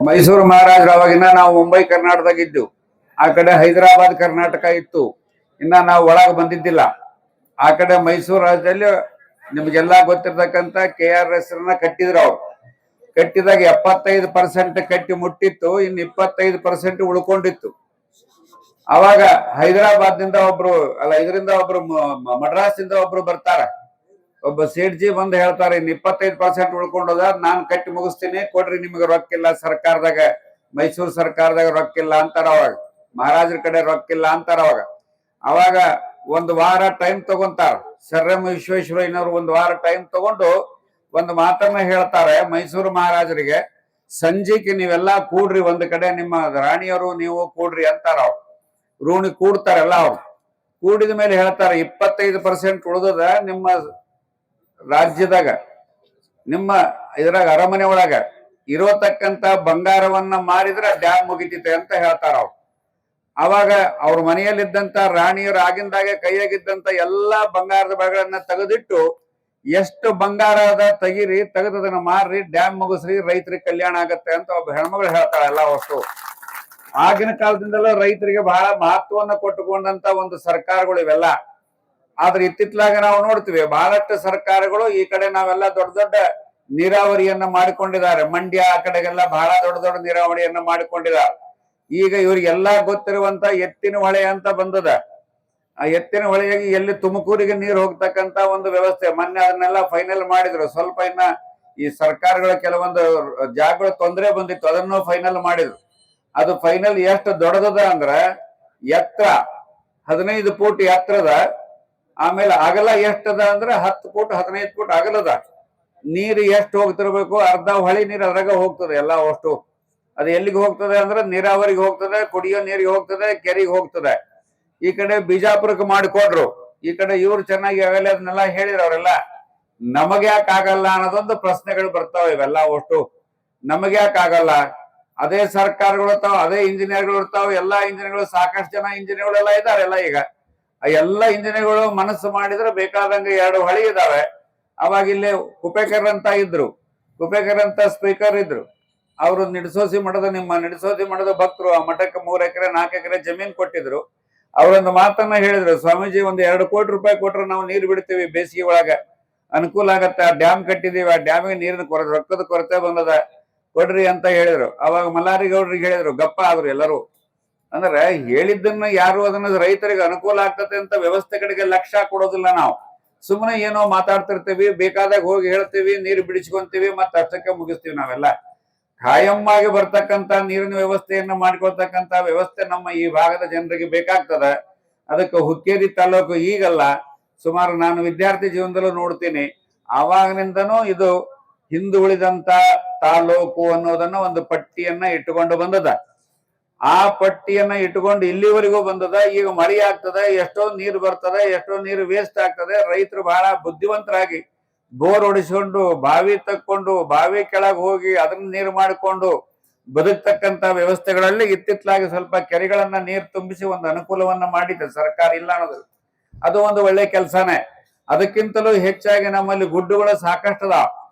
ಮೈಸೂರು ಮಹಾರಾಜರು ಅವಾಗಿನ ನಾವು ಮುಂಬೈ ಕರ್ನಾಟಕದಾಗ ಇದ್ದು, ಆ ಕಡೆ ಹೈದರಾಬಾದ್ ಕರ್ನಾಟಕ ಇತ್ತು. ಇನ್ನ ನಾವು ಒಳಗೆ ಬಂದಿದ್ದಿಲ್ಲ. ಆ ಕಡೆ ಮೈಸೂರು ರಾಜ್ಯದಲ್ಲಿ ನಿಮ್ಗೆಲ್ಲಾ ಗೊತ್ತಿರ್ತಕ್ಕಂಥ KRS ಕಟ್ಟಿದ್ರು. ಅವ್ರು ಕಟ್ಟಿದಾಗ 75% ಕಟ್ಟಿ ಮುಟ್ಟಿತ್ತು, ಇನ್ನು 25% ಉಳ್ಕೊಂಡಿತ್ತು. ಅವಾಗ ಹೈದರಾಬಾದ್ನಿಂದ ಒಬ್ರು ಅಲ್ಲ, ಇದರಿಂದ ಒಬ್ರು ಮಡ್ರಾಸಿಂದ ಒಬ್ರು ಬರ್ತಾರ. ಒಬ್ಬ ಸೇಠ್ಜಿ ಬಂದು ಹೇಳ್ತಾರೆ, ಇನ್ನು 25% ಉಳ್ಕೊಂಡದ, ನಾನ್ ಕಟ್ಟಿ ಮುಗಿಸ್ತೀನಿ, ಕೊಡ್ರಿ, ನಿಮ್ಗೆ ರೊಕ್ಕಿಲ್ಲ ಸರ್ಕಾರದಾಗ, ಮೈಸೂರು ಸರ್ಕಾರದಾಗ ರೊಕ್ಕಿಲ್ಲ ಅಂತಾರ. ಅವಾಗ ಮಹಾರಾಜರ ಕಡೆ ರೊಕ್ಕಿಲ್ಲ ಅಂತಾರ. ಅವಾಗ ಒಂದು ವಾರ ಟೈಮ್ ತಗೊಂತಾರ. ಸರ್ ಎಂ ವಿಶ್ವೇಶ್ವರಯ್ಯನವರು ಒಂದು ವಾರ ಟೈಮ್ ತಗೊಂಡು ಒಂದು ಮಾತನ್ನ ಹೇಳ್ತಾರೆ ಮೈಸೂರು ಮಹಾರಾಜರಿಗೆ. ಸಂಜೆಗೆ ನೀವೆಲ್ಲಾ ಕೂಡ್ರಿ, ಒಂದ್ ಕಡೆ ನಿಮ್ಮ ರಾಣಿಯವರು ನೀವು ಕೂಡ್ರಿ ಅಂತಾರ. ಅವ್ರು ರೂಣಿ ಕೂಡ್ತಾರಲ್ಲ. ಅವ್ರು ಕೂಡಿದ ಮೇಲೆ ಹೇಳ್ತಾರೆ, 25% ಉಳಿದದ ನಿಮ್ಮ ರಾಜ್ಯದಾಗ, ನಿಮ್ಮ ಇದ್ರಾಗ ಅರಮನೆ ಒಳಗ ಇರೋತಕ್ಕಂತ ಬಂಗಾರವನ್ನ ಮಾರಿದ್ರೆ ಡ್ಯಾಮ್ ಮುಗಿತೈತೆ ಅಂತ ಹೇಳ್ತಾರ. ಅವ್ರು ಅವಾಗ ಅವ್ರ ಮನೆಯಲ್ಲಿದ್ದಂತ ರಾಣಿಯರು ಆಗಿಂದಾಗೆ ಕೈಯಾಗಿದ್ದಂತ ಎಲ್ಲಾ ಬಂಗಾರದ ಬಳೆಗಳನ್ನ ತೆಗೆದಿಟ್ಟು, ಎಷ್ಟು ಬಂಗಾರ ಅದ ತೆಗಿರಿ, ತೆಗೆದದನ್ನ ಮಾರ್ರಿ, ಡ್ಯಾಮ್ ಮುಗಿಸ್ರಿ, ರೈತರಿಗೆ ಕಲ್ಯಾಣ ಆಗತ್ತೆ ಅಂತ ಒಬ್ಬ ಹೆಣ್ಮಗಳು ಹೇಳ್ತಾಳೆ. ಎಲ್ಲ ವಸ್ತು ಆಗಿನ ಕಾಲದಿಂದಲೂ ರೈತರಿಗೆ ಬಹಳ ಮಹತ್ವವನ್ನು ಕೊಟ್ಟುಕೊಂಡಂತ ಒಂದು ಸರ್ಕಾರಗಳು ಇವೆಲ್ಲ. ಆದ್ರೆ ಇತ್ತಿತ್ಲಾಗ ನಾವು ನೋಡ್ತೀವಿ ಬಹಳಷ್ಟು ಸರ್ಕಾರಗಳು ಈ ಕಡೆ ನಾವೆಲ್ಲ ದೊಡ್ಡ ದೊಡ್ಡ ನೀರಾವರಿಯನ್ನ ಮಾಡಿಕೊಂಡಿದ್ದಾರೆ. ಮಂಡ್ಯ ಆ ಕಡೆಗೆಲ್ಲ ಬಹಳ ದೊಡ್ಡ ದೊಡ್ಡ ನೀರಾವರಿಯನ್ನ ಮಾಡಿಕೊಂಡಿದ್ದಾರೆ. ಈಗ ಇವ್ರಿಗೆಲ್ಲಾ ಗೊತ್ತಿರುವಂತ ಎತ್ತಿನ ಹೊಳೆ ಅಂತ ಬಂದದ. ಆ ಎತ್ತಿನ ಹೊಳೆಯಾಗಿ ಎಲ್ಲಿ ತುಮಕೂರಿಗೆ ನೀರು ಹೋಗ್ತಕ್ಕಂತ ಒಂದು ವ್ಯವಸ್ಥೆ ಮೊನ್ನೆ ಅದನ್ನೆಲ್ಲ ಫೈನಲ್ ಮಾಡಿದ್ರು. ಸ್ವಲ್ಪ ಇನ್ನ ಈ ಸರ್ಕಾರಗಳ ಕೆಲವೊಂದು ಜಾಗಗಳ ತೊಂದರೆ ಬಂದಿತ್ತು, ಅದನ್ನು ಫೈನಲ್ ಮಾಡಿದ್ರು. ಅದು ಫೈನಲ್ ಎಷ್ಟು ದೊಡ್ಡದ ಅಂದ್ರ, ಎತ್ತರ 15 ಫೂಟ್ ಎತ್ತರದ, ಆಮೇಲೆ ಅಗಲ ಎಷ್ಟದ ಅಂದ್ರೆ 10 ಫೂಟ್ 15 ಫೂಟ್ ಅಗಲದ. ನೀರು ಎಷ್ಟು ಹೋಗ್ತಿರ್ಬೇಕು, ಅರ್ಧ ಹೊಳಿ ನೀರು ಅದ್ರಾಗ ಹೋಗ್ತದೆ ಎಲ್ಲ ಅಷ್ಟು. ಅದು ಎಲ್ಲಿಗೆ ಹೋಗ್ತದೆ ಅಂದ್ರೆ ನೀರಾವರಿಗೆ ಹೋಗ್ತದೆ, ಕುಡಿಯೋ ನೀರಿಗೆ ಹೋಗ್ತದೆ, ಕೆರೆಗೆ ಹೋಗ್ತದೆ. ಈ ಕಡೆ ಬಿಜಾಪುರಕ್ಕೆ ಮಾಡಿಕೊಡ್ರು, ಈ ಕಡೆ ಇವ್ರು ಚೆನ್ನಾಗಿ ಆಗಲ್ಲ ಅದನ್ನೆಲ್ಲ ಹೇಳಿದ್ರು. ಅವರೆಲ್ಲ ನಮಗೆ ಯಾಕೆ ಆಗಲ್ಲ ಅನ್ನೋದೊಂದು ಪ್ರಶ್ನೆಗಳು ಬರ್ತಾವ. ಇವೆಲ್ಲ ಅಷ್ಟು ನಮಗೆ ಯಾಕೆ ಆಗಲ್ಲ? ಅದೇ ಸರ್ಕಾರಗಳು ಇರ್ತಾವ, ಅದೇ ಇಂಜಿನಿಯರ್ಗಳು ಇರ್ತಾವ, ಎಲ್ಲಾ ಇಂಜಿನಿಯರ್ಗಳು, ಸಾಕಷ್ಟು ಜನ ಇಂಜಿನಿಯರ್ಗಳೆಲ್ಲ ಇದಾರೆಲ್ಲ. ಈಗ ಎಲ್ಲ ಇಂಜಿನಿಯರ್ಗಳು ಮನಸ್ಸು ಮಾಡಿದ್ರೆ ಬೇಕಾದಂಗೆ 2 ಹೊಳಿ ಇದಾವೆ. ಅವಾಗ ಇಲ್ಲಿ ಕುಪೇಕರ್ ಅಂತ ಇದ್ರು, ಕುಪೇಕರ್ ಅಂತ ಸ್ಪೀಕರ್ ಇದ್ರು. ಅವರು ನಿಡಸೋಸಿ ಮಠದ ನಿಮ್ಮ ನಿಡಸೋಸಿ ಮಠದ ಭಕ್ತರು. ಆ ಮಠಕ್ಕೆ 3 ಎಕರೆ 4 ಎಕರೆ ಜಮೀನ್ ಕೊಟ್ಟಿದ್ರು. ಅವರೊಂದು ಮಾತನ್ನ ಹೇಳಿದ್ರು, ಸ್ವಾಮೀಜಿ ಒಂದು 2 ಕೋಟಿ ರೂಪಾಯಿ ಕೊಟ್ರೆ ನಾವು ನೀರು ಬಿಡ್ತೀವಿ, ಬೇಸಿಗೆ ಒಳಗ ಅನುಕೂಲ ಆಗತ್ತೆ. ಆ ಡ್ಯಾಮ್ ಕಟ್ಟಿದೀವಿ, ಆ ಡ್ಯಾಮಿಗೆ ನೀರಿನ ರೊಕ್ಕದ ಕೊರತೆ ಬಂದದ, ಕೊಡ್ರಿ ಅಂತ ಹೇಳಿದ್ರು. ಅವಾಗ ಮಲ್ಲಾರಿ ಗೌಡ್ರಿಗೆ ಹೇಳಿದ್ರು, ಗಪ್ಪ ಆದ್ರು ಎಲ್ಲರೂ. ಅಂದ್ರೆ ಹೇಳಿದ್ದನ್ನ ಯಾರು ಅದನ್ನ ರೈತರಿಗೆ ಅನುಕೂಲ ಆಗ್ತದೆ ಅಂತ ವ್ಯವಸ್ಥೆ ಕಡೆಗೆ ಲಕ್ಷ್ಯ ಕೊಡೋದಿಲ್ಲ. ನಾವು ಸುಮ್ಮನೆ ಏನೋ ಮಾತಾಡ್ತಿರ್ತೀವಿ, ಬೇಕಾದಾಗ ಹೋಗಿ ಹೇಳ್ತೀವಿ, ನೀರು ಬಿಡಿಸ್ಕೊಂತೀವಿ, ಮತ್ತೆ ಅಷ್ಟಕ್ಕೆ ಮುಗಿಸ್ತೀವಿ. ನಾವೆಲ್ಲ ಖಾಯಮ್ಮಾಗಿ ಬರ್ತಕ್ಕಂತ ನೀರಿನ ವ್ಯವಸ್ಥೆಯನ್ನ ಮಾಡ್ಕೊಳ್ತಕ್ಕಂತ ವ್ಯವಸ್ಥೆ ನಮ್ಮ ಈ ಭಾಗದ ಜನರಿಗೆ ಬೇಕಾಗ್ತದೆ. ಅದಕ್ಕೆ ಹುಕ್ಕೇರಿ ತಾಲೂಕು ಈಗಲ್ಲ, ಸುಮಾರು ನಾನು ವಿದ್ಯಾರ್ಥಿ ಜೀವನದಲ್ಲೂ ನೋಡ್ತೀನಿ, ಆವಾಗಿನಿಂದನೂ ಇದು ಹಿಂದುಳಿದಂತ ತಾಲೂಕು ಅನ್ನೋದನ್ನ ಒಂದು ಪಟ್ಟಿಯನ್ನ ಇಟ್ಟುಕೊಂಡು ಬಂದದ. ಆ ಪಟ್ಟಿಯನ್ನ ಇಟ್ಟುಕೊಂಡು ಇಲ್ಲಿವರೆಗೂ ಬಂದದ. ಈಗ ಮಳೆ ಆಗ್ತದೆ, ಎಷ್ಟೋ ನೀರು ಬರ್ತದೆ, ಎಷ್ಟೋ ನೀರು ವೇಸ್ಟ್ ಆಗ್ತದೆ. ರೈತರು ಬಹಳ ಬುದ್ಧಿವಂತರಾಗಿ ಬೋರ್ ಹೊಡಿಸ್ಕೊಂಡು, ಬಾವಿ ತಕ್ಕೊಂಡು, ಬಾವಿ ಕೆಳಗೆ ಹೋಗಿ ಅದನ್ನ ನೀರು ಮಾಡಿಕೊಂಡು ಬದುಕ್ತಕ್ಕಂತ ವ್ಯವಸ್ಥೆಗಳಲ್ಲಿ ಇತ್ತಿತ್ತಲಾಗಿ ಸ್ವಲ್ಪ ಕೆರೆಗಳನ್ನ ನೀರು ತುಂಬಿಸಿ ಒಂದು ಅನುಕೂಲವನ್ನ ಮಾಡಿದೆ ಸರ್ಕಾರ. ಇಲ್ಲ ಅನ್ನೋದು ಅದು ಒಂದು ಒಳ್ಳೆ ಕೆಲಸನೇ. ಅದಕ್ಕಿಂತಲೂ ಹೆಚ್ಚಾಗಿ ನಮ್ಮಲ್ಲಿ ಗುಡ್ಡುಗಳು ಸಾಕಷ್ಟದ.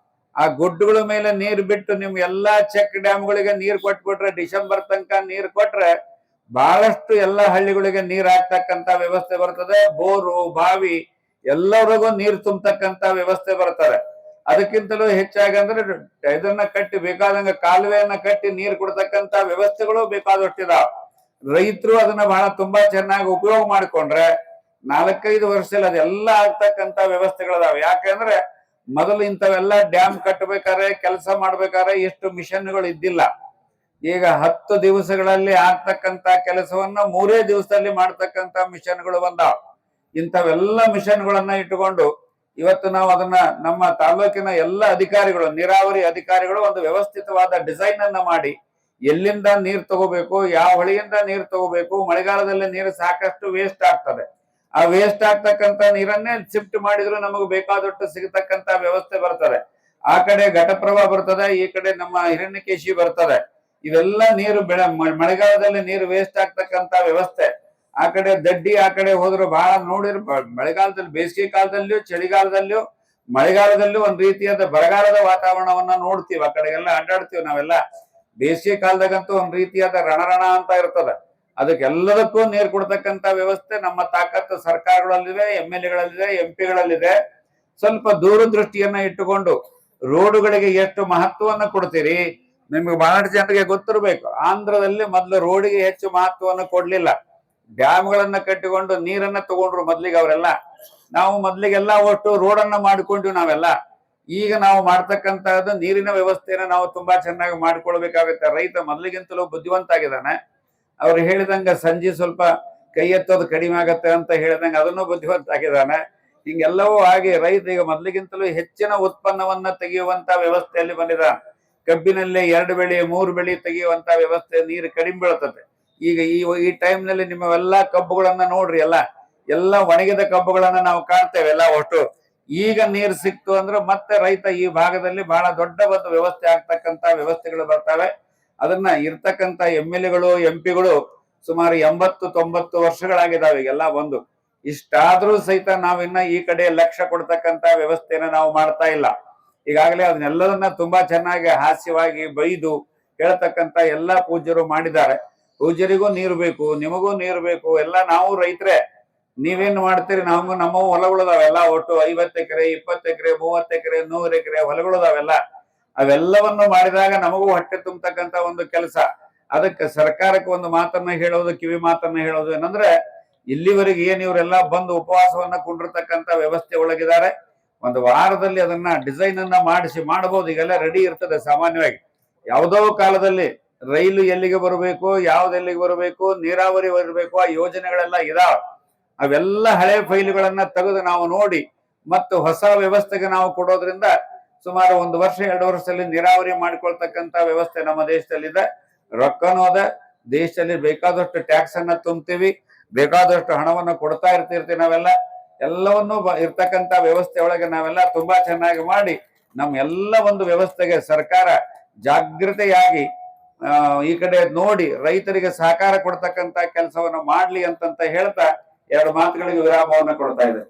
ಆ ಗುಡ್ಡುಗಳ ಮೇಲೆ ನೀರು ಬಿಟ್ಟು ನಿಮ್ ಎಲ್ಲಾ ಚೆಕ್ ಡ್ಯಾಮ್ಗಳಿಗೆ ನೀರು ಕೊಟ್ಬಿಟ್ರೆ, ಡಿಸೆಂಬರ್ ತನಕ ನೀರು ಕೊಟ್ರೆ ಬಹಳಷ್ಟು ಎಲ್ಲಾ ಹಳ್ಳಿಗಳಿಗೆ ನೀರ್ ಹಾಕ್ತಕ್ಕಂತ ವ್ಯವಸ್ಥೆ ಬರ್ತದೆ. ಬೋರು ಬಾವಿ ಎಲ್ಲರಿಗೂ ನೀರು ತುಂಬತಕ್ಕಂತ ವ್ಯವಸ್ಥೆ ಬರ್ತದೆ. ಅದಕ್ಕಿಂತಲೂ ಹೆಚ್ಚಾಗಿ ಅಂದ್ರೆ ಇದನ್ನ ಕಟ್ಟಿ ಬೇಕಾದಂಗ ಕಾಲುವೆಯನ್ನ ಕಟ್ಟಿ ನೀರು ಕೊಡ್ತಕ್ಕಂತ ವ್ಯವಸ್ಥೆಗಳು ಬೇಕಾದಷ್ಟಿದಾವ. ರೈತರು ಅದನ್ನ ಬಹಳ ತುಂಬಾ ಚೆನ್ನಾಗಿ ಉಪಯೋಗ ಮಾಡಿಕೊಂಡ್ರೆ 4-5 ವರ್ಷದಲ್ಲಿ ಅದೆಲ್ಲ ಆಗ್ತಕ್ಕಂತ ವ್ಯವಸ್ಥೆಗಳಿದಾವೆ. ಯಾಕೆಂದ್ರೆ ಮೊದಲು ಇಂಥವೆಲ್ಲ ಡ್ಯಾಮ್ ಕಟ್ಟಬೇಕಾದ್ರೆ, ಕೆಲಸ ಮಾಡ್ಬೇಕಾದ್ರೆ ಎಷ್ಟು ಮಿಷನ್ಗಳು ಇದ್ದಿಲ್ಲ. ಈಗ 10 ದಿವಸಗಳಲ್ಲಿ ಆಗ್ತಕ್ಕಂತ ಕೆಲಸವನ್ನ 3 ದಿವಸದಲ್ಲಿ ಮಾಡ್ತಕ್ಕಂತ ಮಿಷನ್ಗಳು ಬಂದಾವ. ಇಂಥವೆಲ್ಲ ಮಿಷನ್ಗಳನ್ನ ಇಟ್ಟುಕೊಂಡು ಇವತ್ತು ನಾವು ಅದನ್ನ ನಮ್ಮ ತಾಲೂಕಿನ ಎಲ್ಲ ಅಧಿಕಾರಿಗಳು, ನೀರಾವರಿ ಅಧಿಕಾರಿಗಳು ಒಂದು ವ್ಯವಸ್ಥಿತವಾದ ಡಿಸೈನ್ ಅನ್ನ ಮಾಡಿ, ಎಲ್ಲಿಂದ ನೀರು ತಗೋಬೇಕು, ಯಾವ ಹೊಳೆಯಿಂದ ನೀರು ತಗೋಬೇಕು, ಮಳೆಗಾಲದಲ್ಲಿ ನೀರು ಸಾಕಷ್ಟು ವೇಸ್ಟ್ ಆಗ್ತದೆ, ಆ ವೇಸ್ಟ್ ಆಗ್ತಕ್ಕಂತ ನೀರನ್ನೇ ಶಿಫ್ಟ್ ಮಾಡಿದ್ರು ನಮಗೆ ಬೇಕಾದಷ್ಟು ಸಿಗತಕ್ಕಂತ ವ್ಯವಸ್ಥೆ ಬರ್ತದೆ. ಆ ಕಡೆ ಘಟಪ್ರಭಾ ಬರ್ತದೆ, ಈ ಕಡೆ ನಮ್ಮ ಹಿರಣ್ಯಕೇಶಿ ಬರ್ತದೆ. ಇವೆಲ್ಲ ನೀರು ಮಳೆಗಾಲದಲ್ಲಿ ನೀರು ವೇಸ್ಟ್ ಆಗ್ತಕ್ಕಂತ ವ್ಯವಸ್ಥೆ. ಆ ಕಡೆ ದಡ್ಡಿ ಆ ಕಡೆ ಹೋದ್ರು ಬಹಳ ನೋಡಿರ್, ಮಳೆಗಾಲದಲ್ಲಿ, ಬೇಸಿಗೆ ಕಾಲದಲ್ಲಿಯೂ, ಚಳಿಗಾಲದಲ್ಲಿಯೂ, ಮಳೆಗಾಲದಲ್ಲೂ ಒಂದ್ ರೀತಿಯಾದ ಬರಗಾಲದ ವಾತಾವರಣವನ್ನ ನೋಡ್ತೀವಿ. ಆ ಕಡೆಗೆಲ್ಲ ಅಡ್ಡಾಡ್ತೀವಿ ನಾವೆಲ್ಲ. ಬೇಸಿಗೆ ಕಾಲದಾಗಂತೂ ಒಂದ್ ರೀತಿಯಾದ ರಣರಣ ಅಂತ ಇರ್ತದ. ಅದಕ್ಕೆಲ್ಲದಕ್ಕೂ ನೀರು ಕೊಡ್ತಕ್ಕಂತ ವ್ಯವಸ್ಥೆ ನಮ್ಮ ತಾಕತ್ತು ಸರ್ಕಾರಗಳಲ್ಲಿದೆ, MLA ಗಳಲ್ಲಿದೆ, MP ಗಳಲ್ಲಿದೆ. ಸ್ವಲ್ಪ ದೂರದೃಷ್ಟಿಯನ್ನ ಇಟ್ಟುಕೊಂಡು ರೋಡುಗಳಿಗೆ ಎಷ್ಟು ಮಹತ್ವವನ್ನು ಕೊಡ್ತೀರಿ. ನಿಮ್ಗೆ ಬಹಳಷ್ಟು ಜನರಿಗೆ ಗೊತ್ತಿರ್ಬೇಕು, ಆಂಧ್ರದಲ್ಲಿ ಮೊದಲು ರೋಡಿಗೆ ಹೆಚ್ಚು ಮಹತ್ವವನ್ನು ಕೊಡ್ಲಿಲ್ಲ. ಡ್ಯಾಮ್ಗಳನ್ನ ಕಟ್ಟಿಕೊಂಡು ನೀರನ್ನ ತಗೊಂಡ್ರು ಮೊದ್ಲಿಗೆ ಅವರೆಲ್ಲ. ನಾವು ಮೊದ್ಲಿಗೆಲ್ಲ ಒಟ್ಟು ರೋಡನ್ನ ಮಾಡಿಕೊಂಡ್ವಿ ನಾವೆಲ್ಲ. ಈಗ ನಾವು ಮಾಡ್ತಕ್ಕಂತಹದ್ದು ನೀರಿನ ವ್ಯವಸ್ಥೆನ ನಾವು ತುಂಬಾ ಚೆನ್ನಾಗಿ ಮಾಡ್ಕೊಳ್ಬೇಕಾಗುತ್ತೆ. ರೈತ ಮೊದ್ಲಿಗಿಂತಲೂ ಬುದ್ಧಿವಂತ ಆಗಿದ್ದಾನೆ. ಅವ್ರು ಹೇಳಿದಂಗ ಸಂಜೆ ಸ್ವಲ್ಪ ಕೈ ಎತ್ತೋದು ಕಡಿಮೆ ಆಗತ್ತೆ ಅಂತ ಹೇಳಿದಂಗ ಅದನ್ನು ಬುದ್ಧಿವಂತ ಆಗಿದ್ದಾನೆ. ಹಿಂಗೆಲ್ಲವೂ ಆಗಿ ರೈತ ಈಗ ಮೊದ್ಲಿಗಿಂತಲೂ ಹೆಚ್ಚಿನ ಉತ್ಪನ್ನವನ್ನ ತೆಗೆಯುವಂತ ವ್ಯವಸ್ಥೆಯಲ್ಲಿ ಬಂದಿದ್ದಾನೆ. ಕಬ್ಬಿನಲ್ಲಿ 2 ಬೆಳೆ 3 ಬೆಳೆ ತೆಗೆಯುವಂತ ವ್ಯವಸ್ಥೆ, ನೀರು ಕಡಿಮೆ ಬೀಳ್ತದೆ. ಈಗ ಈ ಟೈಮ್ನಲ್ಲಿ ನಿಮ್ಮವೆಲ್ಲ ಕಬ್ಬುಗಳನ್ನ ನೋಡ್ರಿ, ಎಲ್ಲ ಒಣಗಿದ ಕಬ್ಬುಗಳನ್ನ ನಾವು ಕಾಣ್ತೇವೆ ಎಲ್ಲ ಒಟ್ಟು. ಈಗ ನೀರು ಸಿಕ್ತು ಅಂದ್ರೆ ಮತ್ತೆ ರೈತ ಈ ಭಾಗದಲ್ಲಿ ಬಹಳ ದೊಡ್ಡ ಒಂದು ವ್ಯವಸ್ಥೆ ಆಗ್ತಕ್ಕಂತ ವ್ಯವಸ್ಥೆಗಳು ಬರ್ತವೆ. ಅದನ್ನ ಇರ್ತಕ್ಕಂತ MLA ಗಳು MP ಗಳು ಸುಮಾರು 80-90 ವರ್ಷಗಳಾಗಿದ್ದಾವೆ ಈಗೆಲ್ಲ ಬಂದು. ಇಷ್ಟಾದ್ರೂ ಸಹಿತ ನಾವಿನ್ನ ಈ ಕಡೆ ಲಕ್ಷ್ಯ ಕೊಡ್ತಕ್ಕಂತ ವ್ಯವಸ್ಥೆನ ನಾವು ಮಾಡ್ತಾ ಇಲ್ಲ. ಈಗಾಗಲೇ ಅದನ್ನೆಲ್ಲದನ್ನ ತುಂಬಾ ಚೆನ್ನಾಗಿ ಹಾಸ್ಯವಾಗಿ ಬೈದು ಹೇಳ್ತಕ್ಕಂತ ಎಲ್ಲಾ ಪೂಜ್ಯರು ಮಾಡಿದ್ದಾರೆ. ಪೂಜ್ಯರಿಗೂ ನೀರು ಬೇಕು, ನಿಮಗೂ ನೀರು ಬೇಕು, ಎಲ್ಲ ನಾವು ರೈತರೇ. ನೀವೇನ್ ಮಾಡ್ತೀರಿ? ನಮ್ಮವು ಹೊಲಗಳದಾವೆಲ್ಲ ಒಟ್ಟು 50 ಎಕರೆ 20 ಎಕರೆ 30 ಎಕರೆ 100 ಎಕರೆ ಹೊಲಗಳದಾವೆಲ್ಲ. ಅವೆಲ್ಲವನ್ನು ಮಾಡಿದಾಗ ನಮಗೂ ಹೊಟ್ಟೆ ತುಂಬತಕ್ಕಂತ ಒಂದು ಕೆಲಸ. ಅದಕ್ಕೆ ಸರ್ಕಾರಕ್ಕೆ ಒಂದು ಮಾತನ್ನ ಹೇಳೋದು, ಕಿವಿ ಮಾತನ್ನ ಹೇಳೋದು ಏನಂದ್ರೆ, ಇಲ್ಲಿವರೆಗೆ ಏನ್ ಇವರೆಲ್ಲ ಬಂದು ಉಪವಾಸವನ್ನ ಕುಂಡಿರ್ತಕ್ಕಂತ ವ್ಯವಸ್ಥೆ ಒಳಗಿದ್ದಾರೆ. ಒಂದು ವಾರದಲ್ಲಿ ಅದನ್ನ ಡಿಸೈನ್ ಅನ್ನ ಮಾಡಬಹುದು. ಈಗೆಲ್ಲ ರೆಡಿ ಇರ್ತದೆ ಸಾಮಾನ್ಯವಾಗಿ. ಯಾವುದೋ ಕಾಲದಲ್ಲಿ ರೈಲು ಎಲ್ಲಿಗೆ ಬರಬೇಕು, ಎಲ್ಲಿಗೆ ಬರಬೇಕು, ನೀರಾವರಿ ಬರಬೇಕು, ಆ ಯೋಜನೆಗಳೆಲ್ಲ ಇದಾವೆ. ಅವೆಲ್ಲ ಹಳೆ ಫೈಲ್ಗಳನ್ನ ತೆಗೆದು ನಾವು ನೋಡಿ ಮತ್ತು ಹೊಸ ವ್ಯವಸ್ಥೆಗೆ ನಾವು ಕೊಡೋದ್ರಿಂದ ಸುಮಾರು 1 ವರ್ಷ 2 ವರ್ಷದಲ್ಲಿ ನೀರಾವರಿ ಮಾಡಿಕೊಳ್ತಕ್ಕಂತ ವ್ಯವಸ್ಥೆ ನಮ್ಮ ದೇಶದಲ್ಲಿದೆ. ರೊಕ್ಕನೂ ಅದ, ದೇಶದಲ್ಲಿ ಬೇಕಾದಷ್ಟು ಟ್ಯಾಕ್ಸ್ ಅನ್ನ ತುಂಬ್ತೀವಿ, ಬೇಕಾದಷ್ಟು ಹಣವನ್ನು ಕೊಡ್ತಾ ಇರ್ತೀವಿ ನಾವೆಲ್ಲ. ಎಲ್ಲವನ್ನೂ ಇರ್ತಕ್ಕಂತ ವ್ಯವಸ್ಥೆ ಒಳಗೆ ನಾವೆಲ್ಲ ತುಂಬಾ ಚೆನ್ನಾಗಿ ಮಾಡಿ ನಮ್ಮ ಎಲ್ಲ ಒಂದು ವ್ಯವಸ್ಥೆಗೆ ಸರ್ಕಾರ ಜಾಗೃತೆಯಾಗಿ ಈ ಕಡೆ ನೋಡಿ ರೈತರಿಗೆ ಸಹಕಾರ ಕೊಡ್ತಕ್ಕಂತ ಕೆಲಸವನ್ನು ಮಾಡ್ಲಿ ಅಂತ ಹೇಳ್ತಾ 2 ಮಾತುಗಳಿಗೆ ವಿರಾಮವನ್ನು ಕೊಡ್ತಾ ಇದೆ.